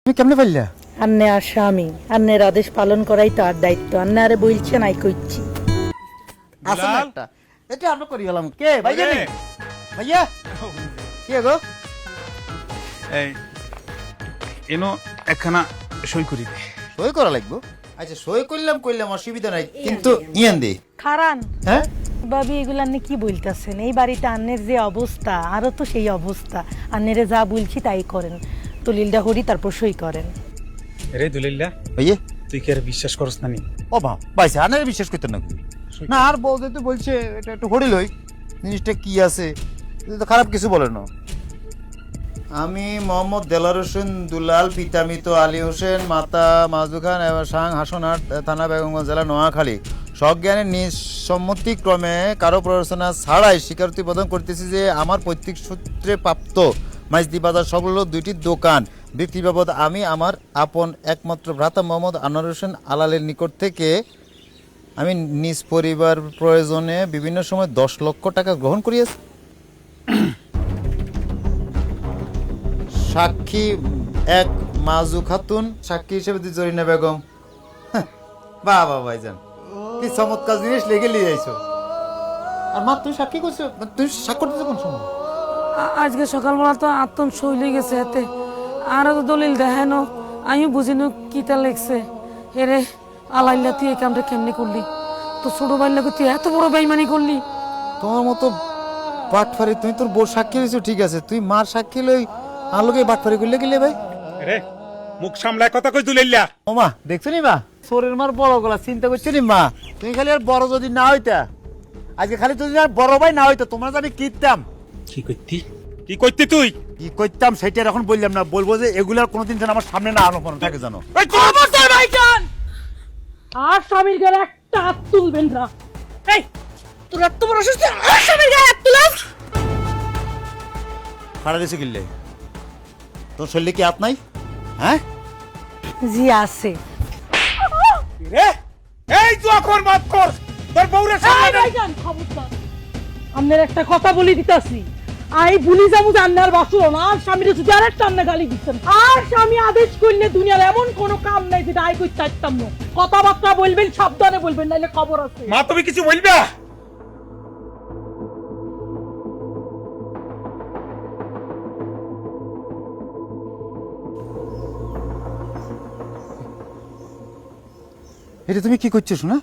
তুমি কেমনে পারলা? আন্নে আর স্বামী, আন্নের আদেশ পালন করাই তো আর দায়িত্ব। আন্নে আরে বলছেন আই কইছি। আসলে একটা এটা আমরা করি গেলাম কে ভাইয়া নেই ভাইয়া কি গো এই এনো একখানা সই করি দে। সই করা লাগবো। আচ্ছা সই করলাম অসুবিধা নাই, কিন্তু ইয়ান দি খারান হ্যাঁ বাবি এগুলা নিয়ে কি বলতেছেন? এই বাড়িতে আন্নের যে অবস্থা, আরো তো সেই অবস্থা। আন্নেরে যা বলছি তাই করেন, দলিলটা হরি তারপর সই করেন। রে দুলিল্লা, ভাইয়া তুই কি আর বিশ্বাস করস না নি? ও বাবা ভাইসা আনারে বিশ্বাস করতে না না আর বউ যেহেতু বলছে এটা একটু হরিল জিনিসটা কি আছে, এটা তো খারাপ কিছু বলে না। আমি মোহাম্মদ দেলার হোসেন দুলাল, পিতা মৃত আলী হোসেন, মাতা মাজু খান এবং সাং হাসনাট, থানা বেগমগঞ্জ, জেলা নোয়াখালী, সজ্ঞানে নিঃসম্মতিক্রমে কারো প্ররোচনা ছাড়াই স্বীকারোক্তি প্রদান করতেছি যে আমার পৈতৃক সূত্রে প্রাপ্ত মাইজদি বাজার সংলগ্ন দুইটি দোকান বিক্রি বাবদ আমি আমার আপন একমাত্র ভ্রাতা মোহাম্মদ আনোয়ার হোসেন আলালের নিকট থেকে আমি নিজ পরিবার প্রয়োজনে বিভিন্ন সময় 10 লক্ষ টাকা গ্রহণ করিয়াছি। সাক্ষী এক মাজু খাতুন, সাক্ষী হিসেবে তুই জরিনা বেগম। বাহ বাহ ভাইজান, কি চমৎকার জিনিস লেগে লিয়ে আইছো। আর মা তুই সাক্ষী করছো, তুই সাক্ষর দিতে কোন সময়? আজকে সকালবেলা তো আত্মন শৈলে গেছে হাতে, আরো তো দলিল দেখানো, আমি বুঝিনি কিতা লেগছে। হেরে আলাইল্লা তুই এই কামটা কেমনি করলি? তো ছোট বাইল্লাকে তুই এত বড় বেইমানি করলি? তোমার মতো বাটফারি, তুই তোর বউ সাক্ষী হয়েছো ঠিক আছে, তুই মার সাক্ষী লই আলোকে বাটফারি করলে গেলে ভাই। রে মুখ সামলায় কথা কই দুলিল্লা। ও মা দেখছো নি মা, শরীর মার বড় গলা চিন্তা করছো নি মা? তুমি খালি আর বড় যদি না হইতা, আজকে খালি যদি আর বড় ভাই না হইতো, তোমরা আমি কিনতাম কি কইতি? কি কইতি তুই? কি করতাম সেটা এখন বললাম না, বলবো যে এগুলার কোনোদিন যেন আমার সামনে না আনো কোনো থাকে জানো। খবরদার ভাইজান, আর স্বামীর গায়ে একটা হাত তুলবেন না। এই তোর এত বড় অসুস্থ, আর স্বামীর গায়ে হাত তুলাস? খাড়া দিছে কিনলে তোর শরীরে কি হাত নাই? হ্যাঁ জি আছে। রে এই যখন মাফ কর তোর বউরে এই সামনে না। ভাইজান খবরদার, আপনার একটা কথা বলি দিতাছি, আই ভুলি যাবো যে আন্নার বাসুর না, আর স্বামীর যদি আর একটা আন্না গালি দিচ্ছেন, আর স্বামী আদেশ করলে দুনিয়ার এমন কোনো কাম নাই যেটা আই করতে চাইতাম না। কথাবার্তা বলবেন, সাবধানে বলবেন, নাইলে খবর আছে। মা তুমি কিছু বলবা? এটা তুমি কি করছো শোনা?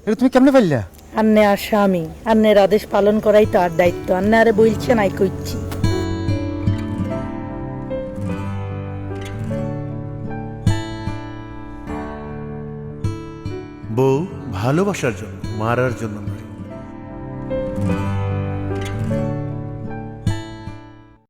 এটা তুমি কেমনে পারলা? আন্নে আর স্বামী, আন্নের আদেশ পালন করাই তো আর দায়িত্ব। আন্নে আরে বলছেন আই কইছি। বউ ভালোবাসার জন্য, মারার জন্য না।